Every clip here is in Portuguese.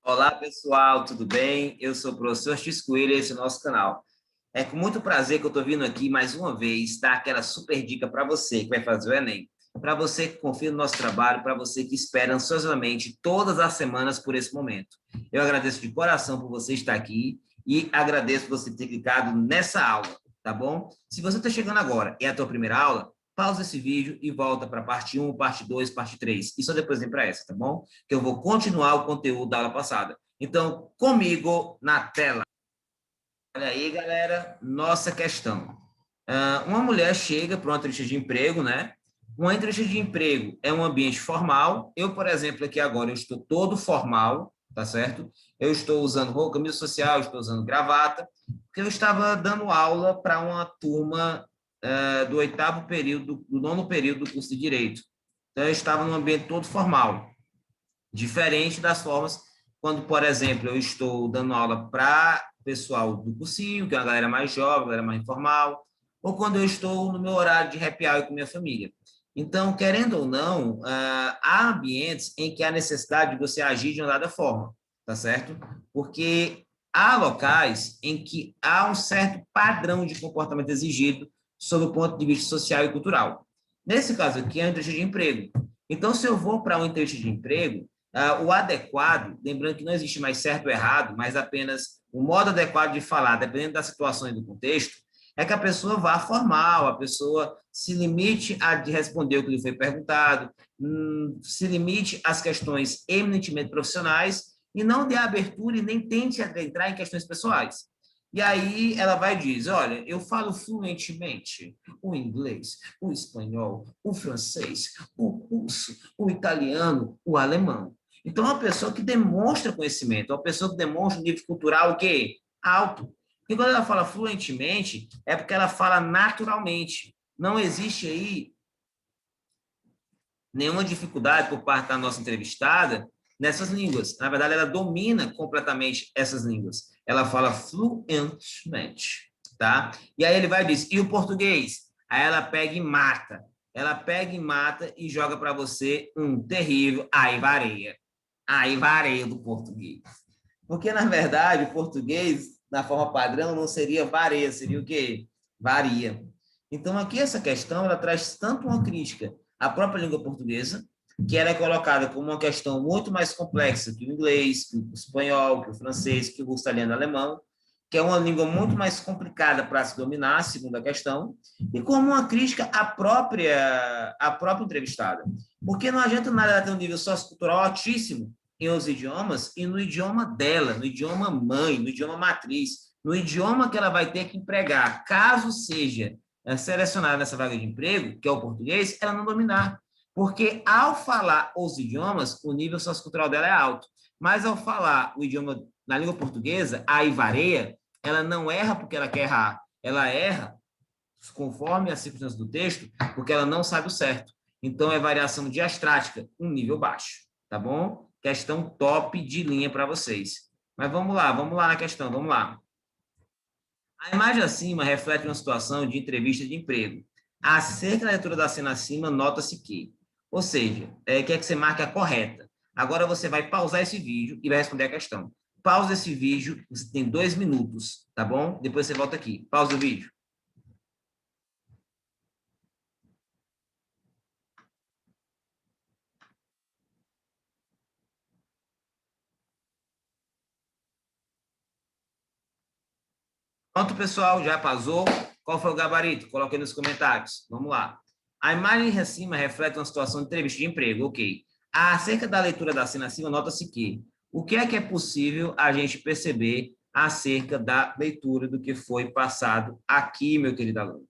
Olá, pessoal, tudo bem? Eu sou o professor X Coelho e esse é o nosso canal. É com muito prazer que eu estou vindo aqui mais uma vez dar aquela super dica para você que vai fazer o Enem, para você que confia no nosso trabalho, para você que espera ansiosamente todas as semanas por esse momento. Eu agradeço de coração por você estar aqui e agradeço por você ter clicado nessa aula, tá bom? Se você está chegando agora e é a tua primeira aula, pausa esse vídeo e volta para parte 1, parte 2, parte 3. E só depois vem para essa, tá bom? Que eu vou continuar o conteúdo da aula passada. Então, comigo na tela. Olha aí, galera, nossa questão. Uma mulher chega para uma entrevista de emprego, né? Uma entrevista de emprego é um ambiente formal. Eu, por exemplo, aqui agora, eu estou todo formal, tá certo? Eu estou usando camisa social, estou usando gravata, porque eu estava dando aula para uma turma do oitavo período, do nono período do curso de Direito. Então, eu estava num ambiente todo formal, diferente das formas quando, por exemplo, eu estou dando aula para pessoal do cursinho, que é uma galera mais jovem, galera mais informal, ou quando eu estou no meu horário de happy hour com minha família. Então, querendo ou não, há ambientes em que há necessidade de você agir de uma dada forma, tá certo? Porque há locais em que há um certo padrão de comportamento exigido sob o ponto de vista social e cultural. Nesse caso aqui, é uma entrevista de emprego. Então, se eu vou para uma entrevista de emprego, o adequado, lembrando que não existe mais certo ou errado, mas apenas o modo adequado de falar, dependendo da situação e do contexto, é que a pessoa vá formal, a pessoa se limite a de responder o que lhe foi perguntado, se limite às questões eminentemente profissionais e não dê abertura e nem tente adentrar em questões pessoais. E aí ela vai e diz, olha, eu falo fluentemente o inglês, o espanhol, o francês, o russo, o italiano, o alemão. Então, é uma pessoa que demonstra conhecimento, é uma pessoa que demonstra um nível cultural o quê? Alto. E quando ela fala fluentemente, é porque ela fala naturalmente. Não existe aí nenhuma dificuldade por parte da nossa entrevistada nessas línguas. Na verdade, ela domina completamente essas línguas. Ela fala fluentemente, tá? E aí ele vai e diz, e o português? Aí ela pega e mata. Ela pega e mata e joga para você um terrível aivareia. Aivareia do português. Porque, na verdade, o português, na forma padrão, não seria vareia, seria o quê? Varia. Então, aqui essa questão, ela traz tanto uma crítica à própria língua portuguesa, que ela é colocada como uma questão muito mais complexa que o inglês, que o espanhol, que o francês, que o russo, italiano, alemão, que é uma língua muito mais complicada para se dominar, segundo a questão, e como uma crítica à própria entrevistada. Porque não adianta nada ela ter um nível sociocultural altíssimo em outros idiomas e no idioma dela, no idioma mãe, no idioma matriz, no idioma que ela vai ter que empregar, caso seja selecionada nessa vaga de emprego, que é o português, ela não dominar. Porque ao falar os idiomas, o nível sociocultural dela é alto. Mas ao falar o idioma na língua portuguesa, a ivareia, ela não erra porque ela quer errar. Ela erra conforme as circunstâncias do texto, porque ela não sabe o certo. Então, é variação diastrática, um nível baixo, tá bom? Questão top de linha para vocês. Mas vamos lá na questão, vamos lá. A imagem acima reflete uma situação de entrevista de emprego. Acerca da leitura da cena acima, nota-se que, ou seja, quer que você marque a correta. Agora você vai pausar esse vídeo e vai responder a questão. Pausa esse vídeo, você tem 2 minutos, tá bom? Depois você volta aqui. Pausa o vídeo. Pronto, pessoal, já pausou? Qual foi o gabarito? Coloquei nos comentários. Vamos lá. A imagem acima reflete uma situação de entrevista de emprego, ok. Acerca da leitura da cena acima, nota-se o que é possível a gente perceber acerca da leitura do que foi passado aqui, meu querido aluno?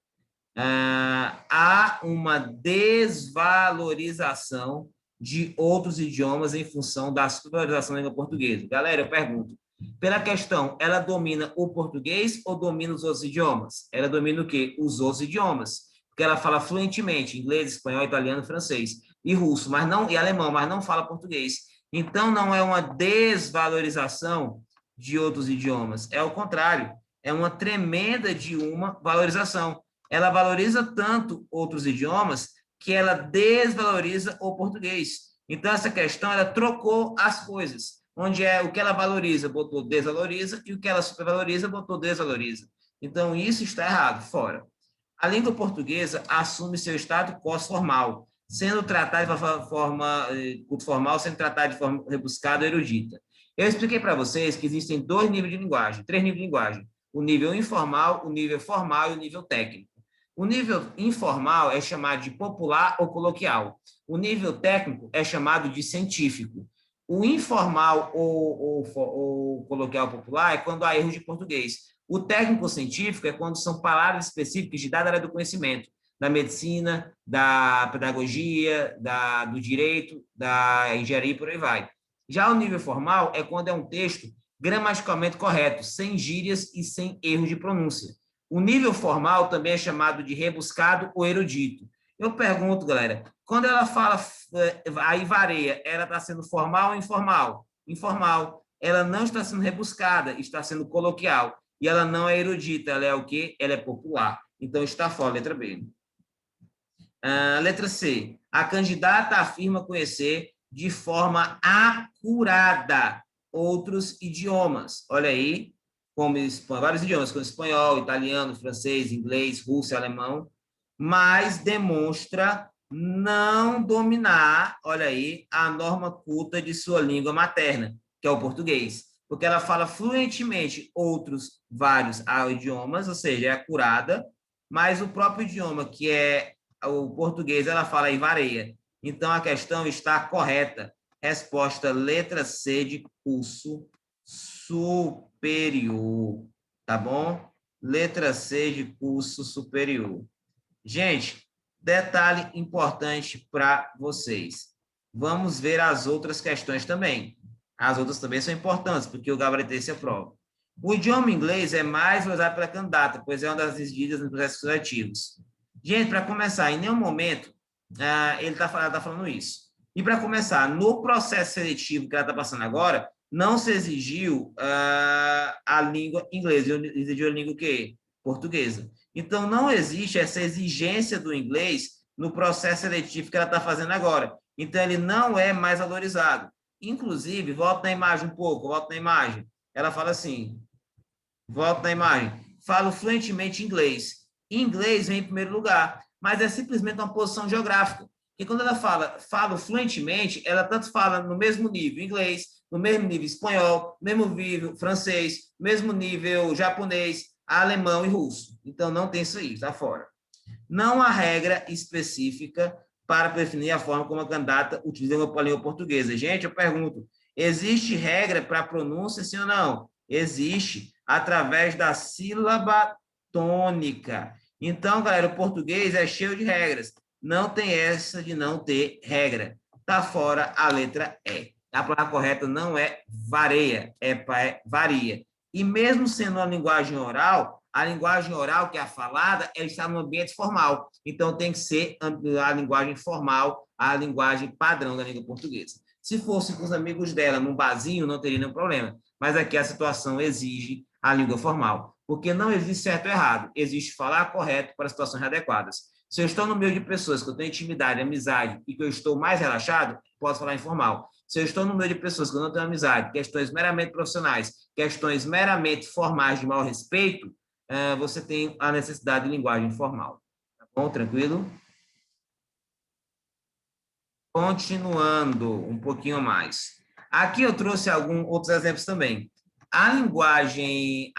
Há uma desvalorização de outros idiomas em função da supervalorização da língua portuguesa. Galera, eu pergunto, pela questão, ela domina o português ou domina os outros idiomas? Ela domina o quê? Os outros idiomas. Porque ela fala fluentemente inglês, espanhol, italiano, francês e russo, mas não e alemão, mas não fala português. Então não é uma desvalorização de outros idiomas, é o contrário, é uma tremenda de uma valorização. Ela valoriza tanto outros idiomas que ela desvaloriza o português. Então essa questão ela trocou as coisas. onde é o que ela valoriza, botou desvaloriza, e o que ela supervaloriza, botou desvaloriza. Então, isso está errado, fora. A língua portuguesa assume seu estado pós-formal, sendo tratada de forma culto formal, sendo tratada de forma rebuscada ou erudita. Eu expliquei para vocês que existem dois níveis de linguagem, três níveis de linguagem: o nível informal, o nível formal e o nível técnico. O nível informal é chamado de popular ou coloquial. O nível técnico é chamado de científico. O informal ou coloquial popular é quando há erros de português. O técnico científico é quando são palavras específicas de dada área do conhecimento, da medicina, da pedagogia, do direito, da engenharia e por aí vai. Já o nível formal é quando é um texto gramaticalmente correto, sem gírias e sem erros de pronúncia. O nível formal também é chamado de rebuscado ou erudito. Eu pergunto, galera, quando ela fala aí vareia, ela está sendo formal ou informal? Informal. Ela não está sendo rebuscada, está sendo coloquial. E ela não é erudita, ela é o quê? Ela é popular. Então, está fora, letra B. Letra C. A candidata afirma conhecer de forma acurada outros idiomas. Olha aí, como vários idiomas, como espanhol, italiano, francês, inglês, russo, alemão, mas demonstra não dominar, olha aí, a norma culta de sua língua materna, que é o português. Porque ela fala fluentemente outros vários idiomas, ou seja, é acurada, mas o próprio idioma, que é o português, ela fala em vareia. Então, a questão está correta. Resposta letra C de curso superior, tá bom? Letra C de curso superior. Gente, detalhe importante para vocês. Vamos ver as outras questões também. As outras também são importantes, porque o gabaritei se aprova. O idioma inglês é mais usado pela candidata, pois é uma das exigidas nos processos seletivos. Gente, para começar, em nenhum momento ele está falando isso. E para começar, no processo seletivo que ela está passando agora, não se exigiu a língua inglesa, exigiu a língua o quê? Portuguesa. Então, não existe essa exigência do inglês no processo seletivo que ela está fazendo agora. Então, ele não é mais valorizado. Inclusive, volta na imagem um pouco, volta na imagem. Ela fala assim, volta na imagem, falo fluentemente inglês. Inglês vem em primeiro lugar, mas é simplesmente uma posição geográfica. Porque quando ela falo fluentemente, ela tanto fala no mesmo nível inglês, no mesmo nível espanhol, mesmo nível francês, mesmo nível japonês, alemão e russo. Então, não tem isso aí, está fora. Não há regra específica para definir a forma como a candidata utiliza a língua portuguesa. Gente, eu pergunto, existe regra para a pronúncia, sim ou não? Existe, através da sílaba tônica. Então, galera, o português é cheio de regras. Não tem essa de não ter regra. Está fora a letra E. A palavra correta não é varia, é varia. E mesmo sendo uma linguagem oral, a linguagem oral, que é a falada, ela está no ambiente formal. Então, tem que ser a linguagem formal, a linguagem padrão da língua portuguesa. Se fosse com os amigos dela num barzinho, não teria nenhum problema. Mas aqui a situação exige a língua formal. Porque não existe certo ou errado. Existe falar correto para situações adequadas. Se eu estou no meio de pessoas que eu tenho intimidade, amizade e que eu estou mais relaxado, posso falar informal. Se eu estou no meio de pessoas que eu não tenho amizade, questões meramente profissionais, questões meramente formais de mau respeito, você tem a necessidade de linguagem formal. Tá bom? Tranquilo? Continuando um pouquinho mais. Aqui eu trouxe alguns outros exemplos também. A linguagem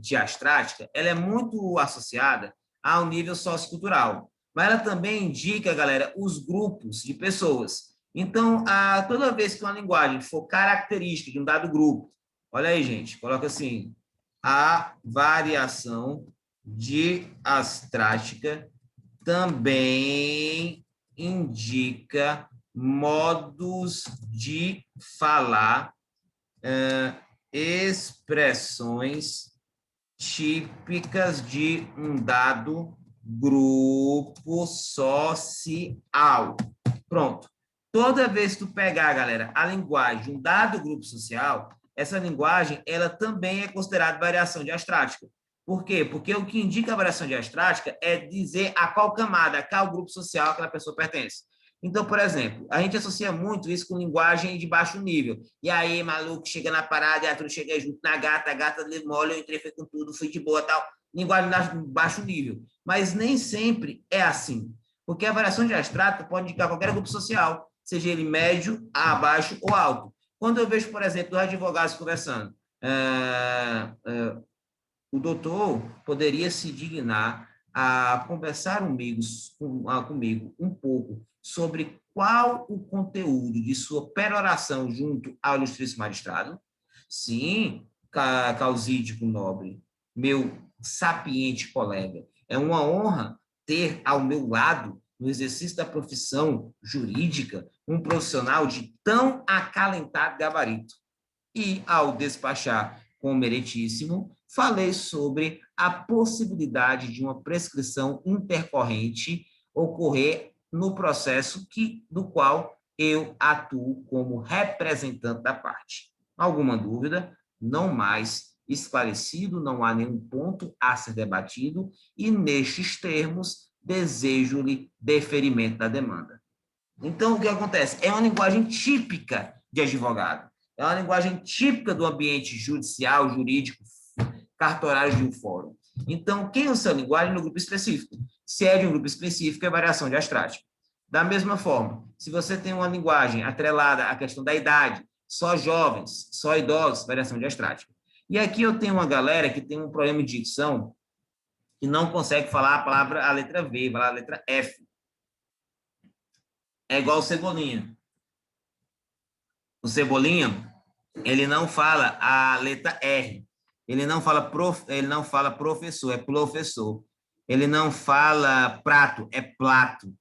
diastrática, ela é muito associada ao nível sociocultural, mas ela também indica, galera, os grupos de pessoas. Então, toda vez que uma linguagem for característica de um dado grupo, olha aí, gente, coloca assim, a variação diastrática também indica modos de falar, expressões típicas de um dado grupo social. Pronto. Toda vez que tu pegar, galera, a linguagem de um dado grupo social, essa linguagem, ela também é considerada variação diastrática. Por quê? Porque o que indica a variação diastrática é dizer a qual camada, a qual grupo social aquela pessoa pertence. Então, por exemplo, a gente associa muito isso com linguagem de baixo nível. E aí, maluco, chega na parada, e Arthur chega junto na gata, a gata mole, eu entrei, foi com tudo, fui de boa, tal. Linguagem de baixo nível. Mas nem sempre é assim. Porque a variação de abstrato pode indicar qualquer grupo social, seja ele médio, abaixo ou alto. Quando eu vejo, por exemplo, dois advogados conversando, o doutor poderia se dignar a conversar comigo um pouco sobre qual o conteúdo de sua peroração junto ao ilustríssimo magistrado? Sim, causídico nobre, meu sapiente colega, é uma honra ter ao meu lado, no exercício da profissão jurídica, um profissional de tão acalentado gabarito. E, ao despachar com o meritíssimo, falei sobre a possibilidade de uma prescrição intercorrente ocorrer no processo do qual eu atuo como representante da parte. Alguma dúvida? Não mais esclarecido, não há nenhum ponto a ser debatido e, nestes termos, desejo-lhe deferimento da demanda. Então, o que acontece? É uma linguagem típica de advogado. É uma linguagem típica do ambiente judicial, jurídico, cartorário de um fórum. Então, quem usa a linguagem no grupo específico? Se é de um grupo específico, é variação de astrática. Da mesma forma, se você tem uma linguagem atrelada à questão da idade, só jovens, só idosos, variação de astrática. E aqui eu tenho uma galera que tem um problema de dicção que não consegue falar a palavra, a letra V, falar a letra F. É igual o Cebolinha. O Cebolinha, ele não fala a letra R. Ele não fala professor, é professor. Ele não fala prato, é plato.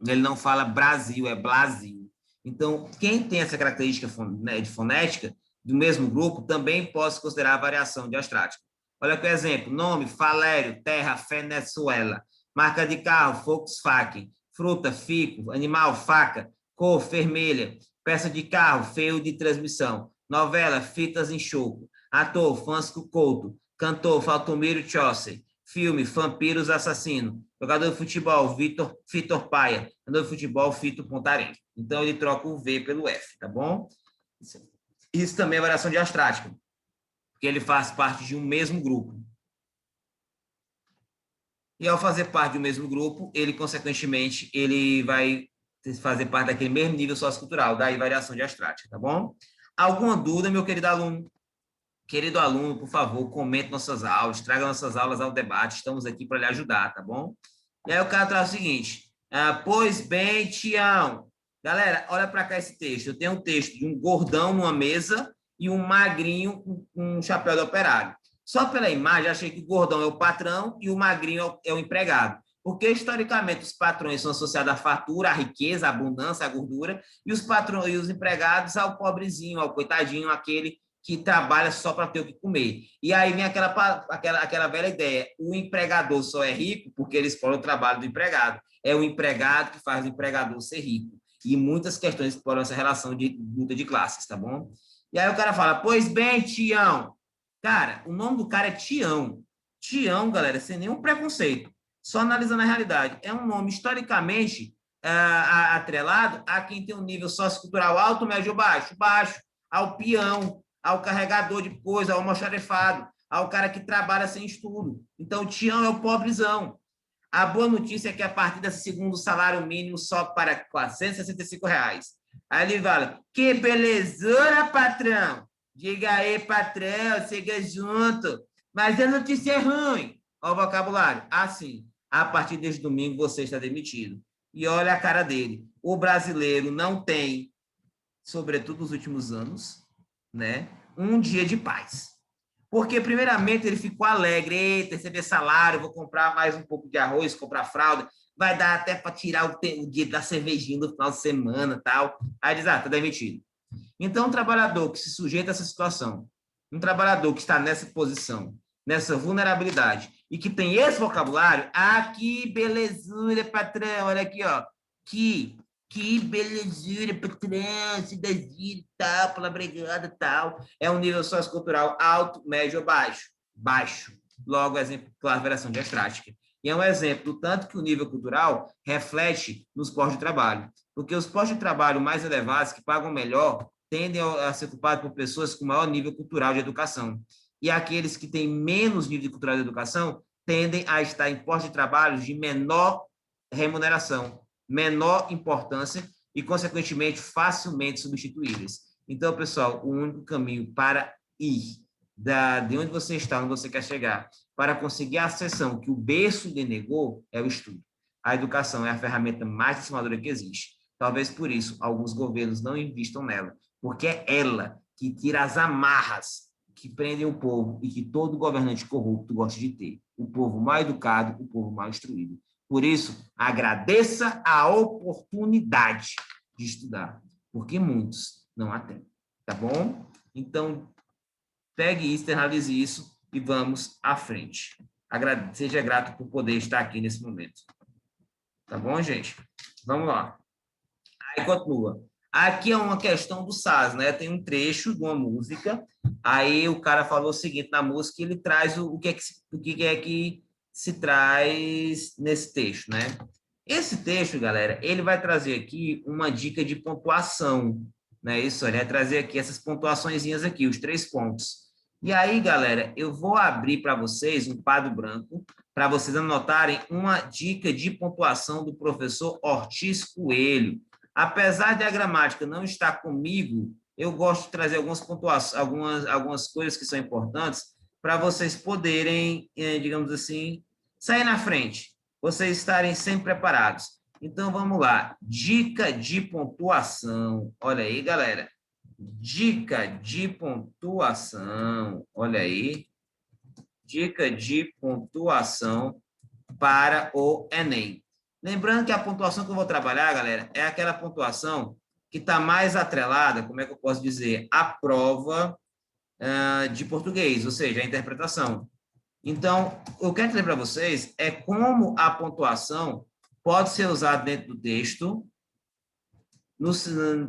Ele não fala Brasil, é Brasil. Então, quem tem essa característica de fonética do mesmo grupo também pode se considerar a variação de astrática. Olha que exemplo: nome, Valério, terra, Venezuela. Marca de carro, Volkswagen. Fruta, fico. Animal, faca. Cor, vermelha. Peça de carro, freio de transmissão. Novela, fitas em choco. Ator, Francisco Couto. Cantor, Valtomiro Chaucer. Filme, Vampiros Assassino. Jogador de futebol, Vitor Paia. Jogador de futebol, Fito Pontarelli. Então, ele troca o V pelo F, tá bom? Isso também é variação de astrática, porque ele faz parte de um mesmo grupo. E, ao fazer parte do mesmo grupo, ele, consequentemente, ele vai fazer parte daquele mesmo nível sociocultural, daí variação de astrática, tá bom? Alguma dúvida, meu querido aluno? Querido aluno, por favor, comente nossas aulas, traga nossas aulas ao debate, estamos aqui para lhe ajudar, tá bom? E aí o cara traz o seguinte: pois bem, Tião. Galera, olha para cá esse texto. Eu tenho um texto de um gordão numa mesa e um magrinho com um chapéu de operário. Só pela imagem, achei que o gordão é o patrão e o magrinho é o empregado. Porque, historicamente, os patrões são associados à fartura, à riqueza, à abundância, à gordura, e os patrões e os empregados ao pobrezinho, ao coitadinho, aquele que trabalha só para ter o que comer. E aí vem aquela velha ideia: o empregador só é rico porque ele explora o trabalho do empregado. É o empregado que faz o empregador ser rico. E muitas questões exploram essa relação de luta de classes, tá bom? E aí o cara fala: pois bem, Tião. Cara, o nome do cara é Tião. Tião, galera, sem nenhum preconceito. Só analisando a realidade. É um nome historicamente atrelado a quem tem um nível sociocultural alto, médio ou baixo. Baixo. Ao peão, ao carregador de coisa, ao almoxarifado, ao cara que trabalha sem estudo. Então, o Tião é o pobrezão. A boa notícia é que a partir desse segundo salário mínimo sobe para R$ 465. Aí ele fala: que belezura, patrão! Diga aí, patrão, chega junto. Mas a notícia é ruim. Olha o vocabulário. Assim, a partir deste domingo você está demitido. E olha a cara dele. O brasileiro não tem, sobretudo nos últimos anos, né, um dia de paz. Porque, primeiramente, ele ficou alegre: eita, receber salário, vou comprar mais um pouco de arroz, comprar fralda, vai dar até para tirar o dia da cervejinha no final de semana, tal. Aí diz: tá demitido. Então, um trabalhador que se sujeita a essa situação, um trabalhador que está nessa posição, nessa vulnerabilidade, e que tem esse vocabulário: que belezura, patrão, olha aqui, ó, que belezura, patrão, cidadinho, tal, pela brigada, tal. É um nível sociocultural alto, médio ou baixo? Baixo. Logo, exemplo, claro, variação de astrática. E E é um exemplo do tanto que o nível cultural reflete nos postos de trabalho. Porque os postos de trabalho mais elevados, que pagam melhor, tendem a ser ocupados por pessoas com maior nível cultural de educação. E aqueles que têm menos nível cultural de educação tendem a estar em postos de trabalho de menor remuneração, menor importância e, consequentemente, facilmente substituíveis. Então, pessoal, o único caminho para ir de onde você está, onde você quer chegar, para conseguir a ascensão que o berço denegou, é o estudo. A educação é a ferramenta mais transformadora que existe. Talvez por isso alguns governos não investam nela, porque é ela que tira as amarras que prendem o povo e que todo governante corrupto gosta de ter. O povo mal educado, o povo mal instruído. Por isso, agradeça a oportunidade de estudar, porque muitos não a têm. Tá bom? Então, pegue isso, internalize isso e vamos à frente. Seja grato por poder estar aqui nesse momento. Tá bom, gente? Vamos lá. Aí continua. Aqui é uma questão do SAS, né? Tem um trecho de uma música, aí o cara falou o seguinte na música, ele traz o que é que se traz nesse texto, né? Esse texto, galera, ele vai trazer aqui uma dica de pontuação, né? Isso, ele vai trazer aqui essas pontuaçõezinhas aqui, os 3 pontos. E aí, galera, eu vou abrir para vocês um quadro branco para vocês anotarem uma dica de pontuação do professor Ortiz Coelho. Apesar de a gramática não estar comigo, eu gosto de trazer algumas coisas que são importantes para vocês poderem, digamos assim, sair na frente, vocês estarem sempre preparados. Então, vamos lá. Dica de pontuação. Olha aí, galera. Dica de pontuação. Olha aí. Dica de pontuação para o Enem. Lembrando que a pontuação que eu vou trabalhar, galera, é aquela pontuação que está mais atrelada, como é que eu posso dizer, à prova de português, ou seja, a interpretação. Então, eu quero dizer para vocês é como a pontuação pode ser usada dentro do texto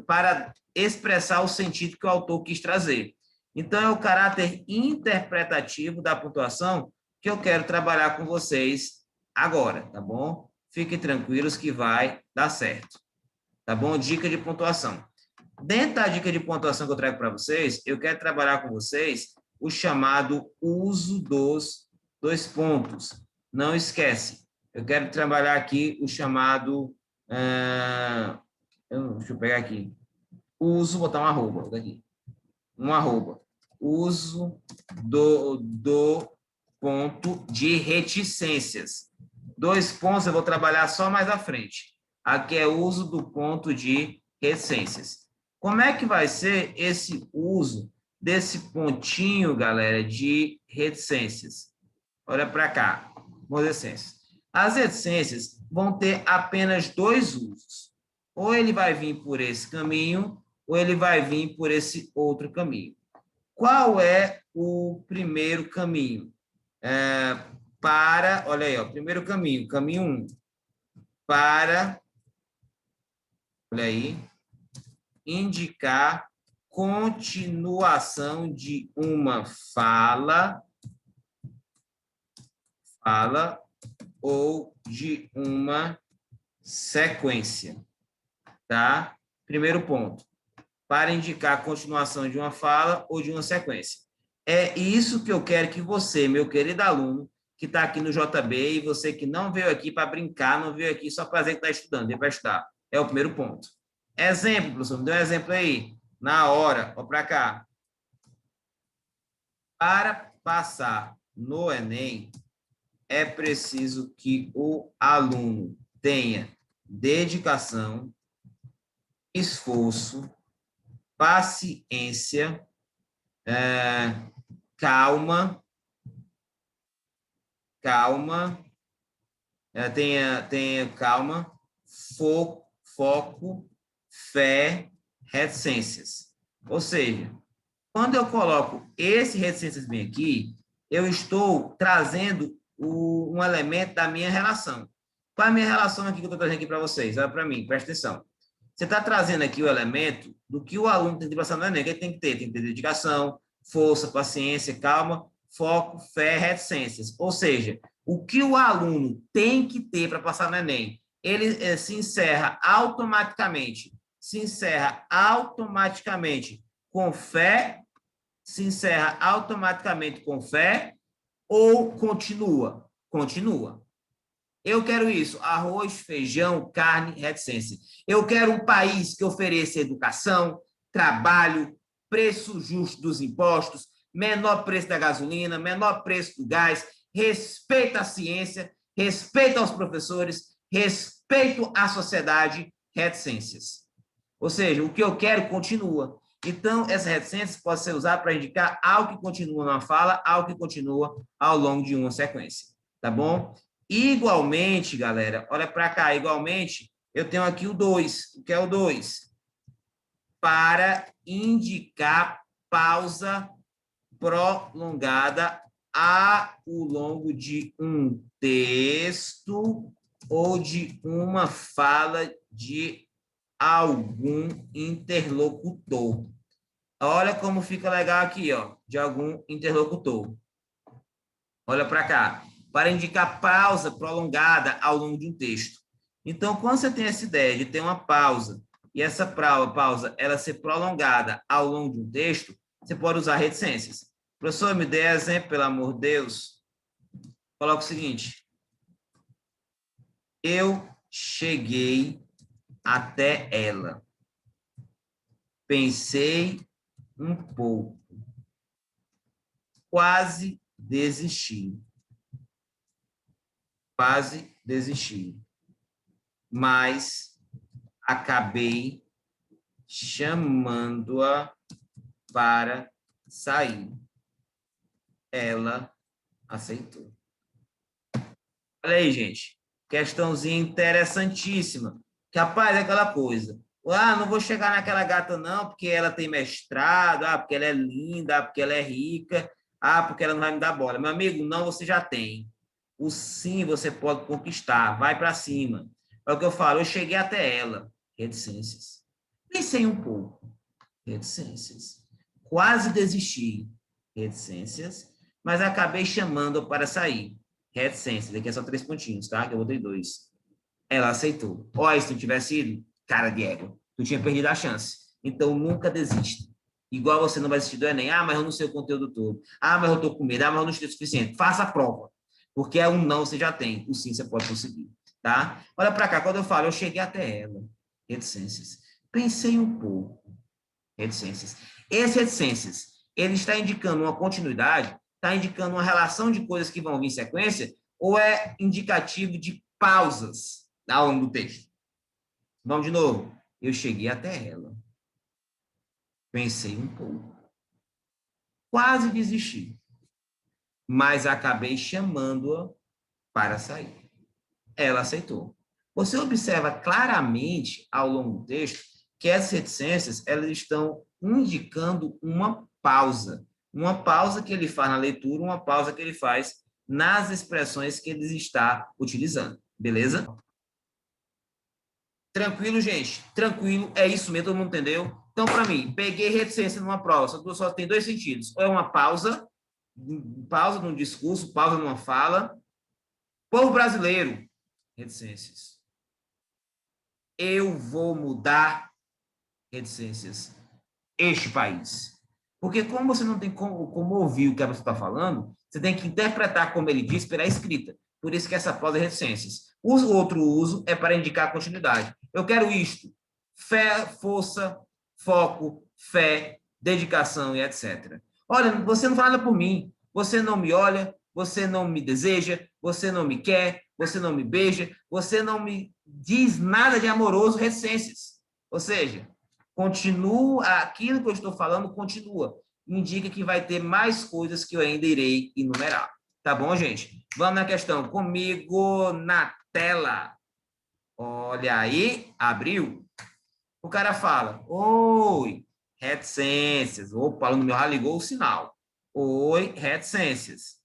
para expressar o sentido que o autor quis trazer. Então, é o caráter interpretativo da pontuação que eu quero trabalhar com vocês agora, tá bom? Fiquem tranquilos que vai dar certo, tá bom? Dica de pontuação. Dentro da dica de pontuação que eu trago para vocês, eu quero trabalhar com vocês o chamado uso dos 2 pontos. Não esquece, eu quero trabalhar aqui o chamado... deixa eu pegar aqui. Uso, botar um arroba, daqui. Um arroba. Uso do ponto de reticências. 2 pontos eu vou trabalhar só mais à frente. Aqui é o uso do ponto de reticências. Como é que vai ser esse uso desse pontinho, galera, de reticências? Olha para cá, reticências. As reticências vão ter apenas 2 usos. Ou ele vai vir por esse caminho, ou ele vai vir por esse outro caminho. Qual é o primeiro caminho? Olha aí, ó, primeiro caminho, caminho 1, para, olha aí, indicar continuação de uma fala ou de uma sequência, tá? Primeiro ponto, para indicar a continuação de uma fala ou de uma sequência. É isso que eu quero que você, meu querido aluno, que está aqui no JB, e você que não veio aqui para brincar, não veio aqui só para dizer que está estudando, veio para estudar. É o primeiro ponto. Exemplo, professor, me dê um exemplo aí. Na hora, ó para cá. Para passar no Enem, é preciso que o aluno tenha dedicação, esforço, paciência, calma, tenha calma, foco, fé, reticências. Ou seja, quando eu coloco esse reticências bem aqui, eu estou trazendo um elemento da minha relação. Qual é a minha relação aqui que eu estou trazendo aqui para vocês? Olha para mim, presta atenção. Você está trazendo aqui o elemento do que o aluno tem que passar no Enem, que ele tem que ter dedicação, força, paciência, calma, foco, fé, reticências. Ou seja, o que o aluno tem que ter para passar no Enem? Ele se encerra automaticamente com fé, se encerra automaticamente com fé ou continua? Continua. Eu quero isso, arroz, feijão, carne, reticência. Eu quero um país que ofereça educação, trabalho, preço justo dos impostos, menor preço da gasolina, menor preço do gás, respeito à ciência, respeito aos professores, respeito à sociedade, reticências. Ou seja, o que eu quero continua. Então, essa reticência pode ser usada para indicar algo que continua numa fala, algo que continua ao longo de uma sequência. Tá bom? Igualmente, galera, olha para cá, igualmente, eu tenho aqui o 2. O que é o 2? Para indicar pausa prolongada ao longo de um texto ou de uma fala de algum interlocutor. Olha como fica legal aqui, ó, de algum interlocutor. Olha para cá. Para indicar pausa prolongada ao longo de um texto. Então, quando você tem essa ideia de ter uma pausa, e essa pausa ela ser prolongada ao longo de um texto, você pode usar reticências. Professor, me dê exemplo, pelo amor de Deus. Coloca o seguinte. Eu cheguei até ela. Pensei um pouco. Quase desisti. Quase desisti. Mas acabei chamando-a para sair. Ela aceitou. Olha aí, gente. Questãozinha interessantíssima. Que, rapaz, é aquela coisa. Ah, não vou chegar naquela gata, não, porque ela tem mestrado, porque ela é linda, porque ela é rica, porque ela não vai me dar bola. Meu amigo, não, você já tem. O sim você pode conquistar. Vai para cima. É o que eu falo. Eu cheguei até ela. Reticências. Pensei um pouco. Reticências. Quase desisti. Reticências. Mas acabei chamando para sair. Reticências. Aqui é só 3 pontinhos, tá? Que eu botei 2. Ela aceitou. Olha, se não tivesse ido, cara de égua, tu tinha perdido a chance. Então, nunca desista. Igual você não vai desistir do Enem. Mas eu não sei o conteúdo todo. Mas eu tô com medo. Mas eu não estudei o suficiente. Faça a prova. Porque um não você já tem. O sim você pode conseguir. Tá? Olha para cá. Quando eu falo, eu cheguei até ela. Reticências. Pensei um pouco. Reticências. Essas reticências, ele está indicando uma continuidade, está indicando uma relação de coisas que vão vir em sequência, ou é indicativo de pausas ao longo do texto? Vamos de novo. Eu cheguei até ela. Pensei um pouco. Quase desisti. Mas acabei chamando-a para sair. Ela aceitou. Você observa claramente ao longo do texto que essas reticências elas estão indicando uma pausa que ele faz na leitura, uma pausa que ele faz nas expressões que ele está utilizando, beleza? Tranquilo, gente? Tranquilo, é isso mesmo, todo mundo entendeu? Então, para mim, peguei reticência numa prova, só tem 2 sentidos. Ou é uma pausa num discurso, pausa numa fala. Povo brasileiro, reticências. Eu vou mudar, reticências, este país. Porque como você não tem como ouvir o que a pessoa está falando, você tem que interpretar como ele diz pela escrita. Por isso que essa pausa é reticências. O outro uso é para indicar a continuidade. Eu quero isto. Fé, força, foco, fé, dedicação e etc. Olha, você não fala por mim. Você não me olha, você não me deseja, você não me quer, você não me beija, você não me diz nada de amoroso, reticências. Ou seja, continua, aquilo que eu estou falando continua. Indica que vai ter mais coisas que eu ainda irei enumerar. Tá bom, gente? Vamos na questão. Comigo na tela. Olha aí, abriu. O cara fala, oi, reticências. Opa, o aluno meu já ligou o sinal. Oi, reticências.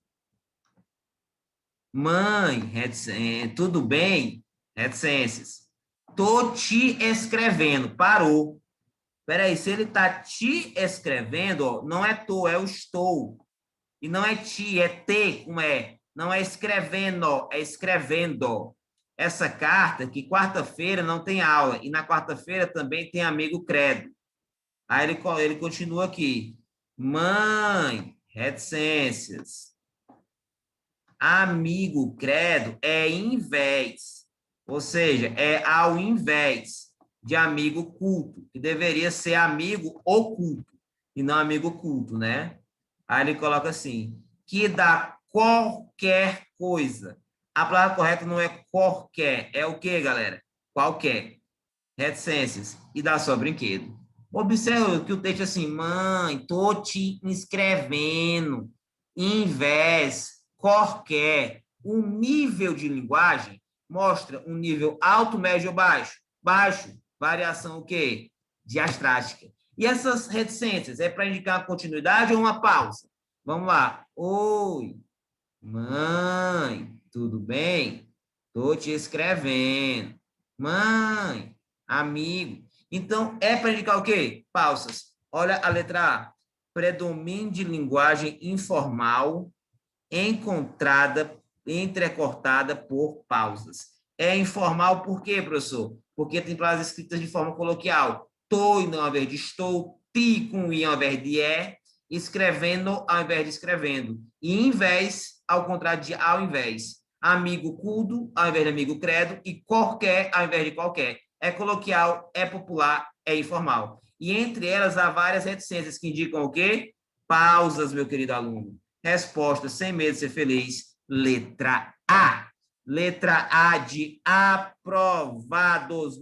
Mãe, tudo bem? Reticências. Tô te escrevendo. Parou. Peraí, se ele tá te escrevendo, ó, não é tô, é o estou. E não é ti, é te, como é? Não é escrevendo, é escrevendo. Essa carta, que quarta-feira não tem aula, e na quarta-feira também tem amigo credo. Aí ele continua aqui. Mãe, reticências. Amigo credo é invés. Ou seja, é ao invés de amigo culto, que deveria ser amigo oculto, e não amigo culto, né? Aí ele coloca assim, que dá qualquer coisa. A palavra correta não é qualquer, é o quê, galera? Qualquer. Reticências. E dá só brinquedo. Observa que o texto é assim, mãe, tô te inscrevendo, invés, qualquer. O nível de linguagem mostra um nível alto, médio ou baixo? Baixo. Variação o quê? Diastrástica. E essas reticências é para indicar uma continuidade ou uma pausa? Vamos lá. Oi, mãe, tudo bem? Tô te escrevendo. Mãe, amigo. Então, é para indicar o quê? Pausas. Olha a letra A. Predomínio de linguagem informal encontrada, entrecortada por pausas. É informal por quê, professor? Porque tem palavras escritas de forma coloquial. Tô e não ao invés de estou, ti com i ao invés de é, escrevendo ao invés de escrevendo. E invés, ao contrário de ao invés. Amigo culto ao invés de amigo credo e qualquer ao invés de qualquer. É coloquial, é popular, é informal. E entre elas há várias reticências que indicam o quê? Pausas, meu querido aluno. Resposta, sem medo de ser feliz, letra A. Letra A de aprovados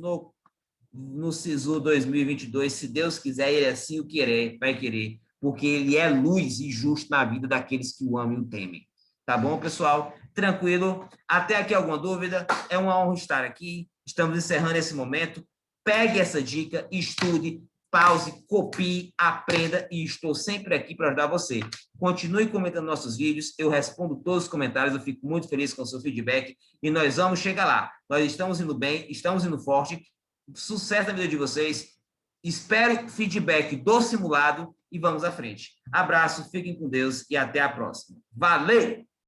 no SISU 2022. Se Deus quiser, ele assim o querer, vai querer, porque ele é luz e justo na vida daqueles que o amam e o temem. Tá bom, pessoal? Tranquilo? Até aqui alguma dúvida? É uma honra estar aqui. Estamos encerrando esse momento. Pegue essa dica, estude, pause, copie, aprenda e estou sempre aqui para ajudar você. Continue comentando nossos vídeos, eu respondo todos os comentários, eu fico muito feliz com o seu feedback e nós vamos chegar lá. Nós estamos indo bem, estamos indo forte. Sucesso na vida de vocês. Espero feedback do simulado e vamos à frente. Abraço, fiquem com Deus e até a próxima. Valeu!